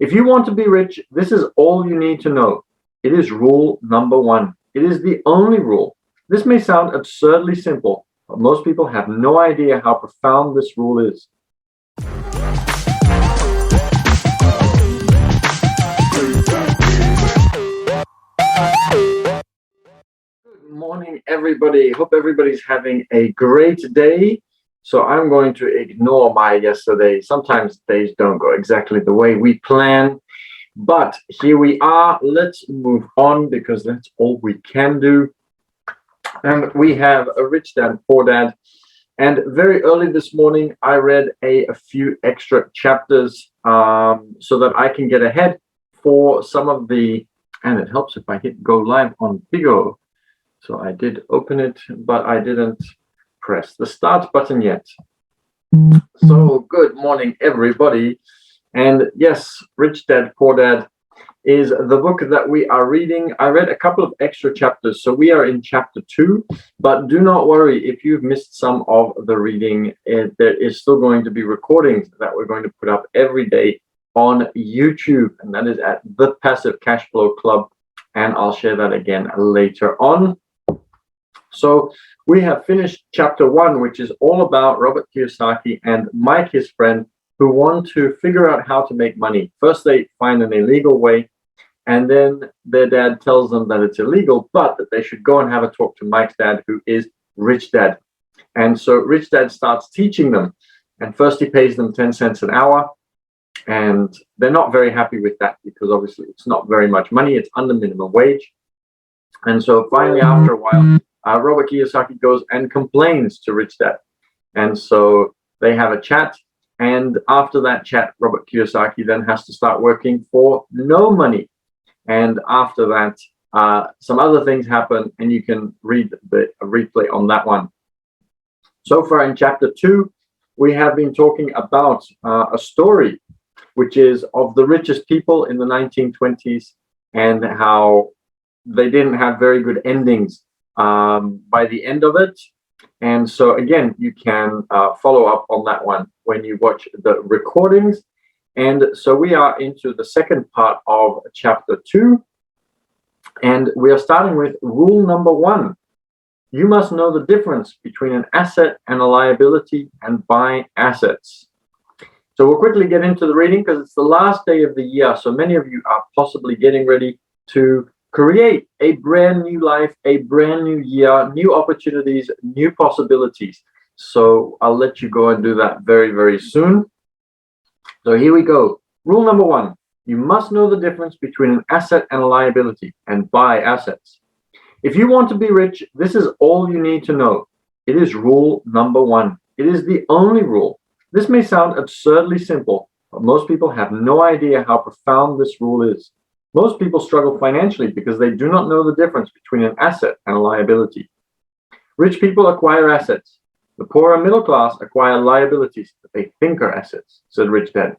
If you want to be rich, this is all you need to know. It is rule number one. It is the only rule. This may sound absurdly simple, but most people have no idea how profound this rule is. Good morning, everybody. Hope everybody's having a great day. So I'm going to ignore my yesterday. Sometimes days don't go exactly the way we plan, but here we are. Let's move on because that's all we can do. And we have a Rich Dad, Poor Dad. And very early this morning, I read a few extra chapters so that I can get ahead for some of the, and it helps if I hit go live on BIGO. So I did open it, but I didn't press the start button yet. So good morning, everybody. And yes, Rich Dad, Poor Dad is the book that we are reading. I read a couple of extra chapters, so we are in chapter 2, but do not worry if you've missed some of the reading. There is still going to be recordings that we're going to put up every day on YouTube, and that is at the Passive Cash Flow Club, and I'll share that again later on. So we have finished chapter 1, which is all about Robert Kiyosaki and Mike, his friend, who want to figure out how to make money. First, they find an illegal way, and then their dad tells them that it's illegal, but that they should go and have a talk to Mike's dad, who is Rich Dad. And so Rich Dad starts teaching them. And first he pays them 10 cents an hour. And they're not very happy with that because obviously it's not very much money. It's under minimum wage. And so finally, after a while, Robert Kiyosaki goes and complains to Rich Dad. And so they have a chat. And after that chat, Robert Kiyosaki then has to start working for no money. And after that, some other things happen, and you can read the replay on that one. So far in chapter 2, we have been talking about a story, which is of the richest people in the 1920s and how they didn't have very good endings by the end of it. And so again, you can follow up on that one when you watch the recordings. And so we are into the second part of chapter 2. And we are starting with rule number 1. You must know the difference between an asset and a liability and buy assets. So we'll quickly get into the reading because it's the last day of the year. So many of you are possibly getting ready to create a brand new life, a brand new year, new opportunities, new possibilities. So I'll let you go and do that very, very soon. So here we go. Rule number 1, you must know the difference between an asset and a liability and buy assets. If you want to be rich, this is all you need to know. It is rule number 1. It is the only rule. This may sound absurdly simple, but most people have no idea how profound this rule is. Most people struggle financially because they do not know the difference between an asset and a liability. Rich people acquire assets. The poor and middle class acquire liabilities that they think are assets, said Rich Dad.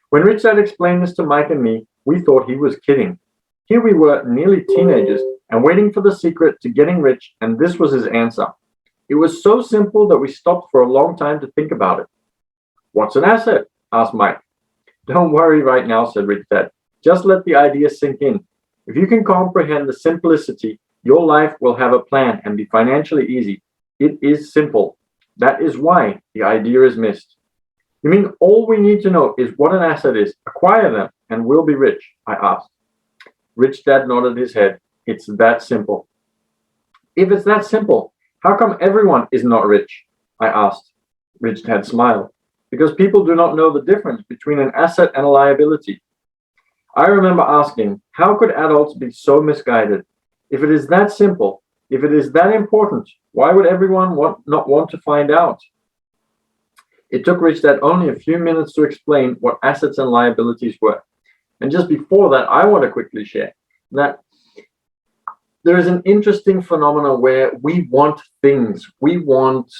When Rich Dad explained this to Mike and me, we thought he was kidding. Here we were, nearly teenagers, and waiting for the secret to getting rich, and this was his answer. It was so simple that we stopped for a long time to think about it. What's an asset? Asked Mike. Don't worry right now, said Rich Dad. Just let the idea sink in. If you can comprehend the simplicity, your life will have a plan and be financially easy. It is simple. That is why the idea is missed. You mean all we need to know is what an asset is, acquire them, and we'll be rich? I asked. Rich Dad nodded his head. It's that simple. If it's that simple, how come everyone is not rich? I asked. Rich Dad smiled. Because people do not know the difference between an asset and a liability. I remember asking, how could adults be so misguided? If it is that simple, if it is that important, why would everyone not want to find out? It took Rich Dad only a few minutes to explain what assets and liabilities were. And just before that, I want to quickly share that there is an interesting phenomenon where we want things. We want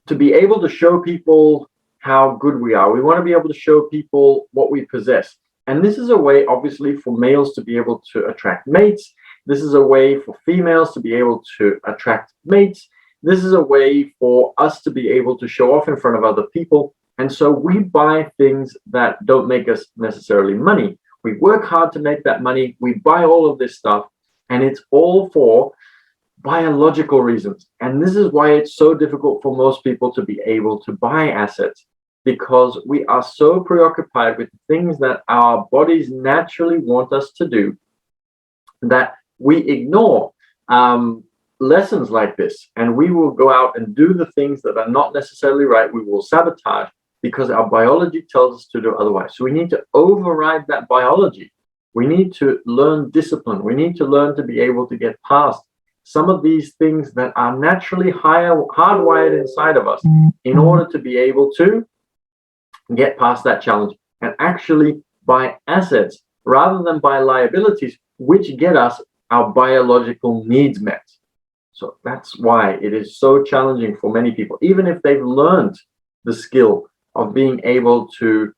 to be able to show people how good we are. We want to be able to show people what we possess. And this is a way, obviously, for males to be able to attract mates. This is a way for females to be able to attract mates. This is a way for us to be able to show off in front of other people. And so we buy things that don't make us necessarily money. We work hard to make that money. We buy all of this stuff, and it's all for biological reasons. And this is why it's so difficult for most people to be able to buy assets, because we are so preoccupied with things that our bodies naturally want us to do that we ignore lessons like this, and we will go out and do the things that are not necessarily right. We will sabotage because our biology tells us to do otherwise. So we need to override that biology. We need to learn discipline. We need to learn to be able to get past some of these things that are naturally hardwired inside of us in order to be able to get past that challenge and actually buy assets rather than buy liabilities, which get us our biological needs met. So that's why it is so challenging for many people, even if they've learned the skill of being able to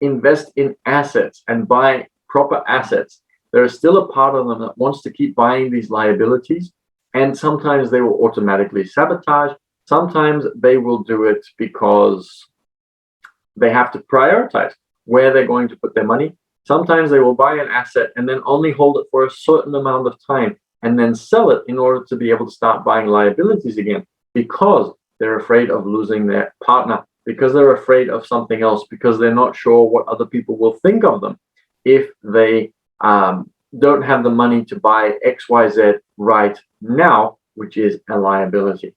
invest in assets and buy proper assets. There is still a part of them that wants to keep buying these liabilities, and sometimes they will automatically sabotage. Sometimes they will do it because they have to prioritize where they're going to put their money. Sometimes they will buy an asset and then only hold it for a certain amount of time and then sell it in order to be able to start buying liabilities again, because they're afraid of losing their partner, because they're afraid of something else, because they're not sure what other people will think of them if they don't have the money to buy XYZ right now, which is a liability.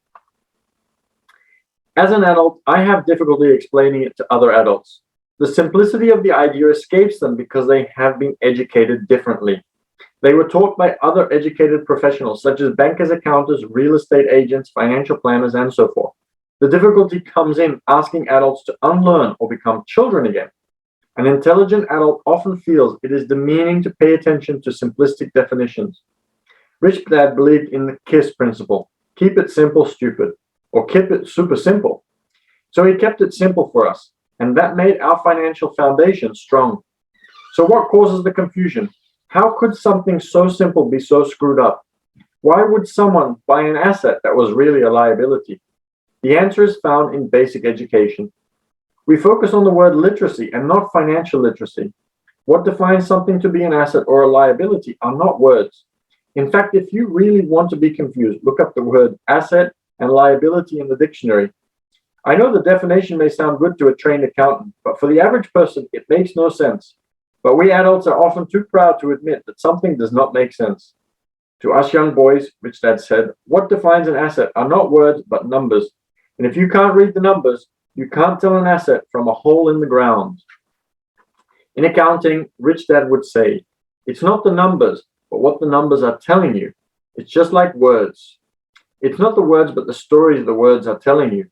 As an adult, I have difficulty explaining it to other adults. The simplicity of the idea escapes them because they have been educated differently. They were taught by other educated professionals, such as bankers, accountants, real estate agents, financial planners, and so forth. The difficulty comes in asking adults to unlearn or become children again. An intelligent adult often feels it is demeaning to pay attention to simplistic definitions. Rich Dad believed in the KISS principle: keep it simple, stupid, or keep it super simple. So he kept it simple for us, and that made our financial foundation strong. So what causes the confusion? How could something so simple be so screwed up? Why would someone buy an asset that was really a liability? The answer is found in basic education. We focus on the word literacy and not financial literacy. What defines something to be an asset or a liability are not words. In fact, if you really want to be confused, look up the word asset and liability in the dictionary. I know the definition may sound good to a trained accountant, but for the average person, it makes no sense. But we adults are often too proud to admit that something does not make sense. To us young boys, Rich Dad said, what defines an asset are not words, but numbers. And if you can't read the numbers, you can't tell an asset from a hole in the ground. In accounting, Rich Dad would say, it's not the numbers, but what the numbers are telling you. It's just like words. It's not the words, but the stories the words are telling you.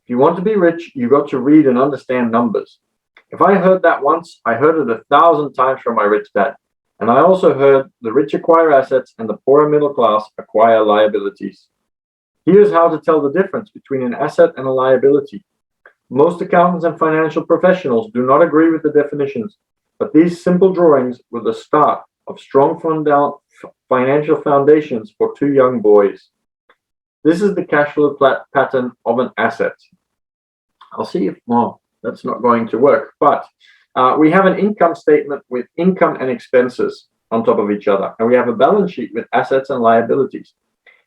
If you want to be rich, you've got to read and understand numbers. If I heard that once, I heard it 1,000 times from my rich dad. And I also heard the rich acquire assets and the poorer middle class acquire liabilities. Here's how to tell the difference between an asset and a liability. Most accountants and financial professionals do not agree with the definitions, but these simple drawings were the start of strong financial foundations for two young boys. This is the cash flow pattern of an asset. I'll see if, well, that's not going to work, but we have an income statement with income and expenses on top of each other, and we have a balance sheet with assets and liabilities.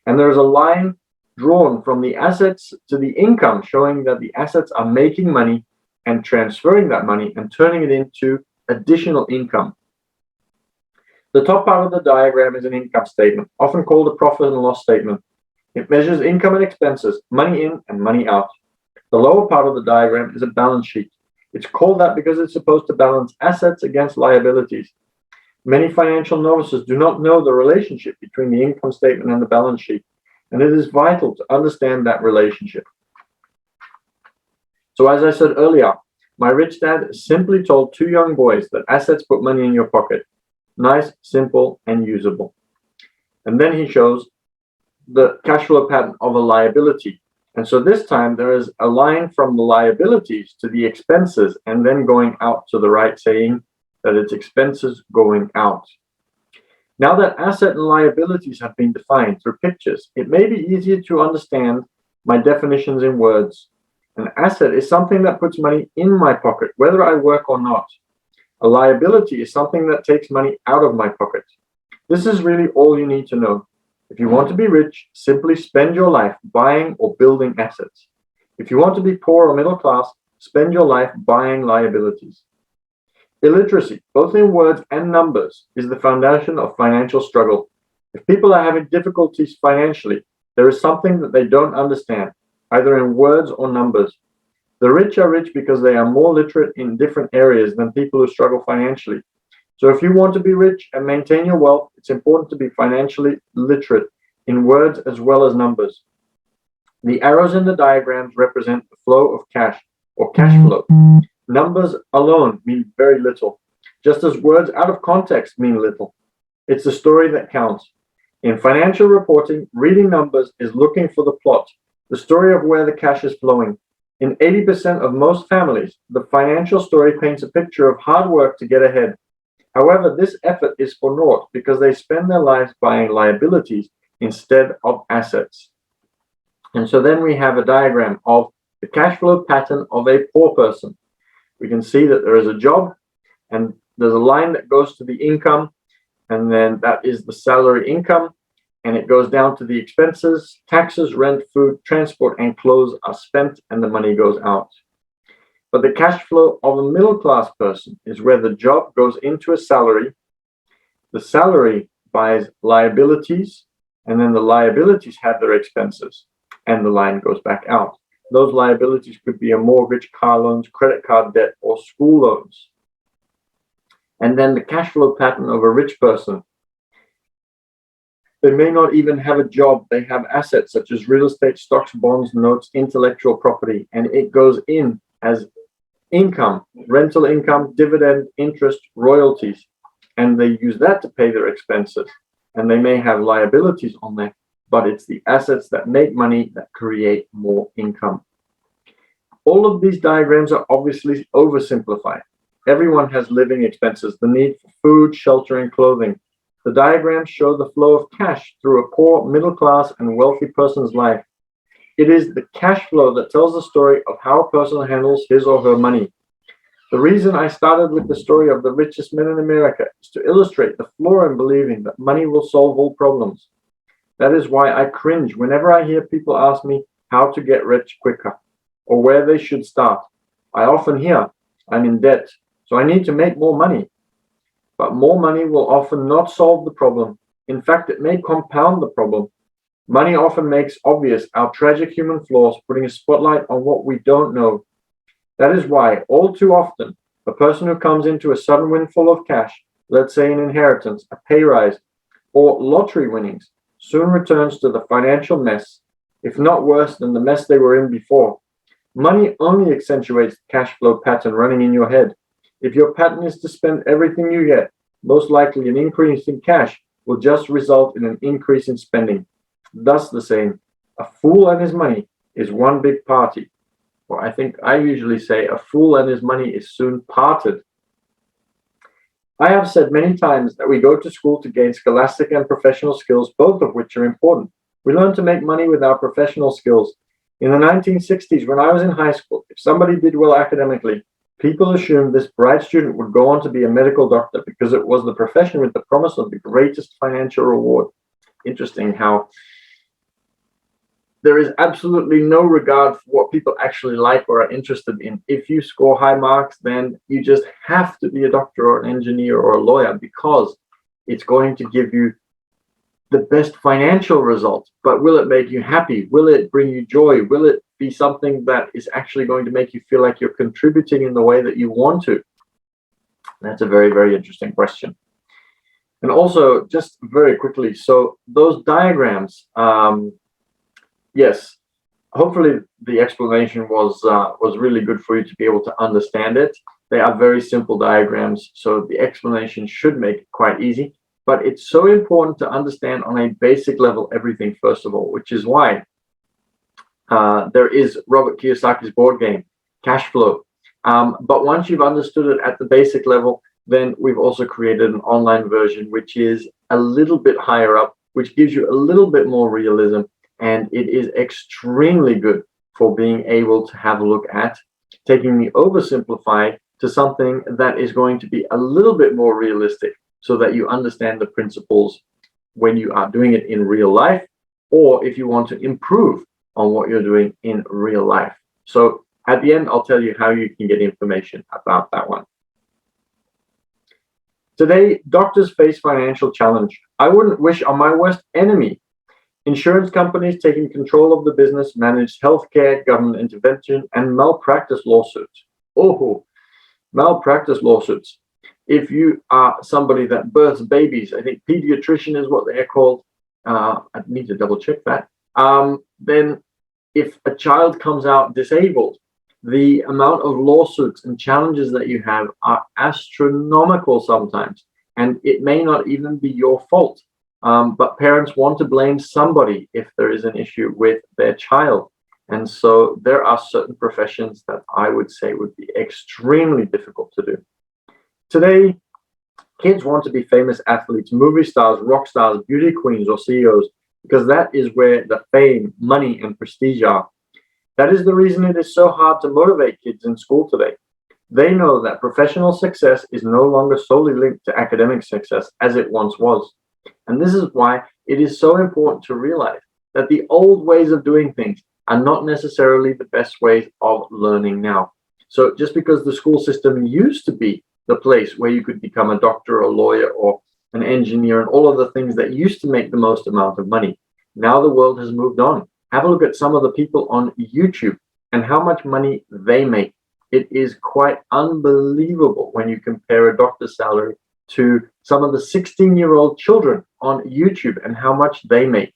And there is a line drawn from the assets to the income showing that the assets are making money and transferring that money and turning it into additional income. The top part of the diagram is an income statement, often called a profit and loss statement. It measures income and expenses, money in and money out. The lower part of the diagram is a balance sheet. It's called that because it's supposed to balance assets against liabilities. Many financial novices do not know the relationship between the income statement and the balance sheet, and it is vital to understand that relationship. So as I said earlier, my rich dad simply told two young boys that assets put money in your pocket. Nice, simple, and usable. And then he shows the cash flow pattern of a liability. And so this time there is a line from the liabilities to the expenses and then going out to the right, saying that it's expenses going out. Now that asset and liabilities have been defined through pictures, it may be easier to understand my definitions in words. An asset is something that puts money in my pocket, whether I work or not. A liability is something that takes money out of my pocket. This is really all you need to know. If you want to be rich, simply spend your life buying or building assets. If you want to be poor or middle class, spend your life buying liabilities. Illiteracy, both in words and numbers, is the foundation of financial struggle. If people are having difficulties financially, there is something that they don't understand, either in words or numbers. The rich are rich because they are more literate in different areas than people who struggle financially. So if you want to be rich and maintain your wealth, it's important to be financially literate in words as well as numbers. The arrows in the diagrams represent the flow of cash or cash flow. Numbers alone mean very little, just as words out of context mean little. It's the story that counts. In financial reporting, reading numbers is looking for the plot, the story of where the cash is flowing. In 80% of most families, the financial story paints a picture of hard work to get ahead. However, this effort is for naught because they spend their lives buying liabilities instead of assets. And so then we have a diagram of the cash flow pattern of a poor person. We can see that there is a job and there's a line that goes to the income, and then that is the salary income, and it goes down to the expenses. Taxes, rent, food, transport, and clothes are spent and the money goes out. But the cash flow of a middle class person is where the job goes into a salary, the salary buys liabilities, and then the liabilities have their expenses, and the line goes back out. Those liabilities could be a mortgage, car loans, credit card debt, or school loans. And then the cash flow pattern of a rich person. They may not even have a job. They have assets such as real estate, stocks, bonds, notes, intellectual property, and it goes in as income, rental income, dividend, interest, royalties, and they use that to pay their expenses. And they may have liabilities on there, but it's the assets that make money that create more income. All of these diagrams are obviously oversimplified. Everyone has living expenses, the need for food, shelter, and clothing. The diagrams show the flow of cash through a poor, middle class, and wealthy person's life. It is the cash flow that tells the story of how a person handles his or her money. The reason I started with the story of the richest men in America is to illustrate the flaw in believing that money will solve all problems. That is why I cringe whenever I hear people ask me how to get rich quicker or where they should start. I often hear, I'm in debt, so I need to make more money. But more money will often not solve the problem. In fact, it may compound the problem. Money often makes obvious our tragic human flaws, putting a spotlight on what we don't know. That is why, all too often, a person who comes into a sudden windfall of cash, let's say an inheritance, a pay rise, or lottery winnings, soon returns to the financial mess, if not worse than the mess they were in before. Money only accentuates the cash flow pattern running in your head. If your pattern is to spend everything you get, most likely an increase in cash will just result in an increase in spending. Thus the saying, a fool and his money is one big party. Or I think I usually say, a fool and his money is soon parted. I have said many times that we go to school to gain scholastic and professional skills, both of which are important. We learn to make money with our professional skills. In the 1960s, when I was in high school, if somebody did well academically, people assumed this bright student would go on to be a medical doctor because it was the profession with the promise of the greatest financial reward. Interesting how there is absolutely no regard for what people actually like or are interested in. If you score high marks, then you just have to be a doctor or an engineer or a lawyer because it's going to give you the best financial result. But will it make you happy? Will it bring you joy? Will it be something that is actually going to make you feel like you're contributing in the way that you want to? That's a very, very interesting question. And also, just very quickly, so those diagrams, yes, hopefully the explanation was really good for you to be able to understand it. They are very simple diagrams, so the explanation should make it quite easy. But it's so important to understand on a basic level everything, first of all, which is why there is Robert Kiyosaki's board game, Cash Flow. But once you've understood it at the basic level, then we've also created an online version, which is a little bit higher up, which gives you a little bit more realism. And it is extremely good for being able to have a look at taking the oversimplified to something that is going to be a little bit more realistic so that you understand the principles when you are doing it in real life, or if you want to improve on what you're doing in real life. So at the end, I'll tell you how you can get information about that one. Today, doctors face financial challenge. I wouldn't wish on my worst enemy. Insurance companies taking control of the business, managed healthcare, government intervention, and malpractice lawsuits. Oh, malpractice lawsuits. If you are somebody that births babies, I think pediatrician is what they are called. I need to double check that. Then if a child comes out disabled, the amount of lawsuits and challenges that you have are astronomical sometimes, and it may not even be your fault. But parents want to blame somebody if there is an issue with their child. And so there are certain professions that I would say would be extremely difficult to do. Today, kids want to be famous athletes, movie stars, rock stars, beauty queens, or CEOs, because that is where the fame, money, and prestige are. That is the reason it is so hard to motivate kids in school today. They know that professional success is no longer solely linked to academic success as it once was. And this is why it is so important to realize that the old ways of doing things are not necessarily the best ways of learning now. So just because the school system used to be the place where you could become a doctor, a lawyer, or an engineer, and all of the things that used to make the most amount of money, now the world has moved on. Have a look at some of the people on YouTube and how much money they make. It is quite unbelievable when you compare a doctor's salary to some of the 16-year-old children on YouTube and how much they make.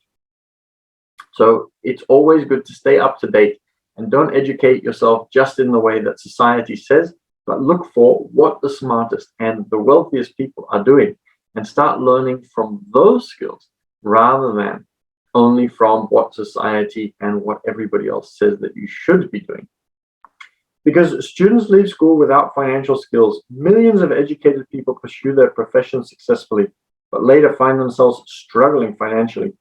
So it's always good to stay up to date and don't educate yourself just in the way that society says, but look for what the smartest and the wealthiest people are doing and start learning from those skills rather than only from what society and what everybody else says that you should be doing. Because students leave school without financial skills, millions of educated people pursue their profession successfully, but later find themselves struggling financially.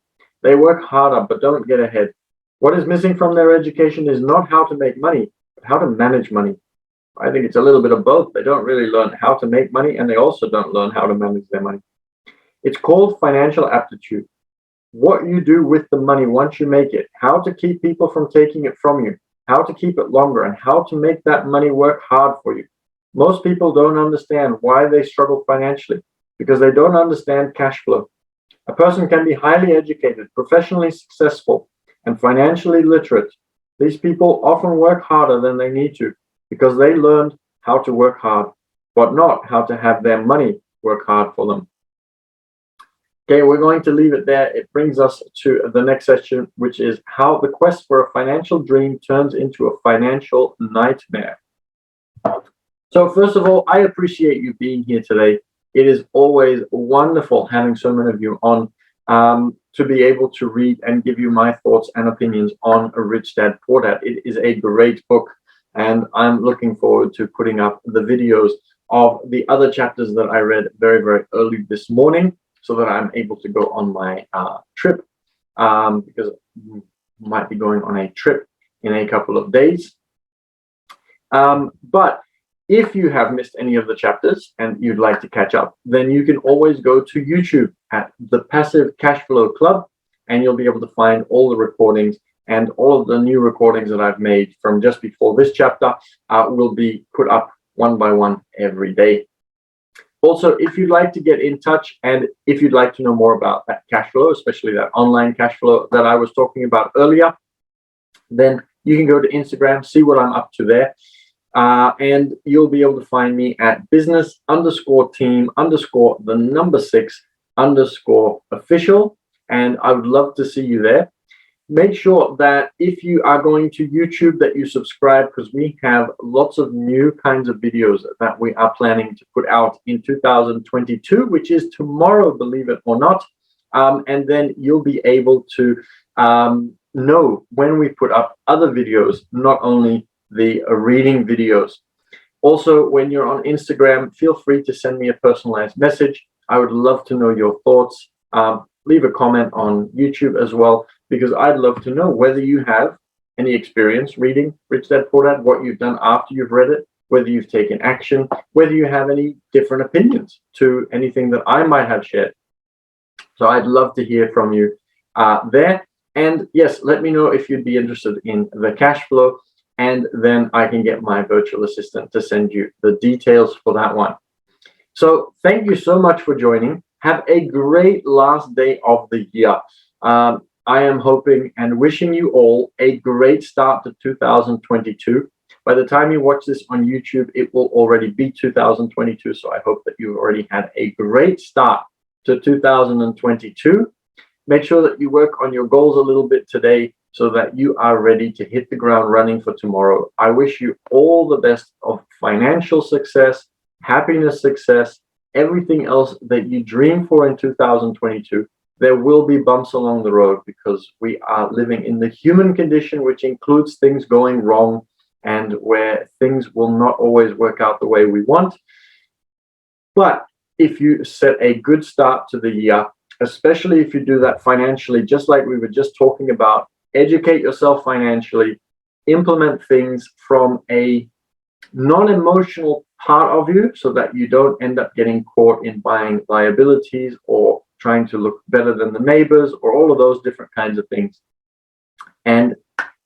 They work harder, but don't get ahead. What is missing from their education is not how to make money, but how to manage money. I think it's a little bit of both. They don't really learn how to make money, and they also don't learn how to manage their money. It's called financial aptitude. What you do with the money once you make it, how to keep people from taking it from you, how to keep it longer, and how to make that money work hard for you. Most people don't understand why they struggle financially because they don't understand cash flow. A person can be highly educated, professionally successful, and financially literate. These people often work harder than they need to because they learned how to work hard, but not how to have their money work hard for them. Okay, we're going to leave it there. It brings us to the next section, which is how the quest for a financial dream turns into a financial nightmare. So first of all, I appreciate you being here today. It is always wonderful having so many of you on to be able to read and give you my thoughts and opinions on A Rich Dad Poor Dad. It is a great book, and I'm looking forward to putting up the videos of the other chapters that I read very, very early this morning, so that I'm able to go on my trip, because I might be going on a trip in a couple of days. But if you have missed any of the chapters and you'd like to catch up, then you can always go to YouTube at the Passive Cash Flow Club, and you'll be able to find all the recordings, and all of the new recordings that I've made from just before this chapter will be put up one by one every day. Also, if you'd like to get in touch and if you'd like to know more about that cash flow, especially that online cash flow that I was talking about earlier, then you can go to Instagram, see what I'm up to there. And you'll be able to find me at business_team_the number 6_official. And I would love to see you there. Make sure that if you are going to YouTube that you subscribe, because we have lots of new kinds of videos that we are planning to put out in 2022, which is tomorrow, believe it or not. And then you'll be able to know when we put up other videos, not only the reading videos. Also, when you're on Instagram, feel free to send me a personalized message. I would love to know your thoughts. Leave a comment on YouTube as well, because I'd love to know whether you have any experience reading Rich Dad Poor Dad, what you've done after you've read it, whether you've taken action, whether you have any different opinions to anything that I might have shared. So I'd love to hear from you there. And yes, let me know if you'd be interested in the cash flow, and then I can get my virtual assistant to send you the details for that one. So thank you so much for joining. Have a great last day of the year. I am hoping and wishing you all a great start to 2022. By the time you watch this on YouTube, it will already be 2022. So I hope that you already had a great start to 2022. Make sure that you work on your goals a little bit today so that you are ready to hit the ground running for tomorrow. I wish you all the best of financial success, happiness, success, everything else that you dream for in 2022. There will be bumps along the road because we are living in the human condition, which includes things going wrong and where things will not always work out the way we want. But if you set a good start to the year, especially if you do that financially, just like we were just talking about, educate yourself financially, implement things from a non-emotional part of you so that you don't end up getting caught in buying liabilities or trying to look better than the neighbors or all of those different kinds of things. And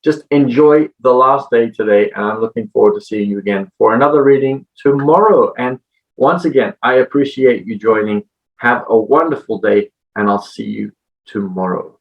just enjoy the last day today. And I'm looking forward to seeing you again for another reading tomorrow. And once again, I appreciate you joining. Have a wonderful day, and I'll see you tomorrow.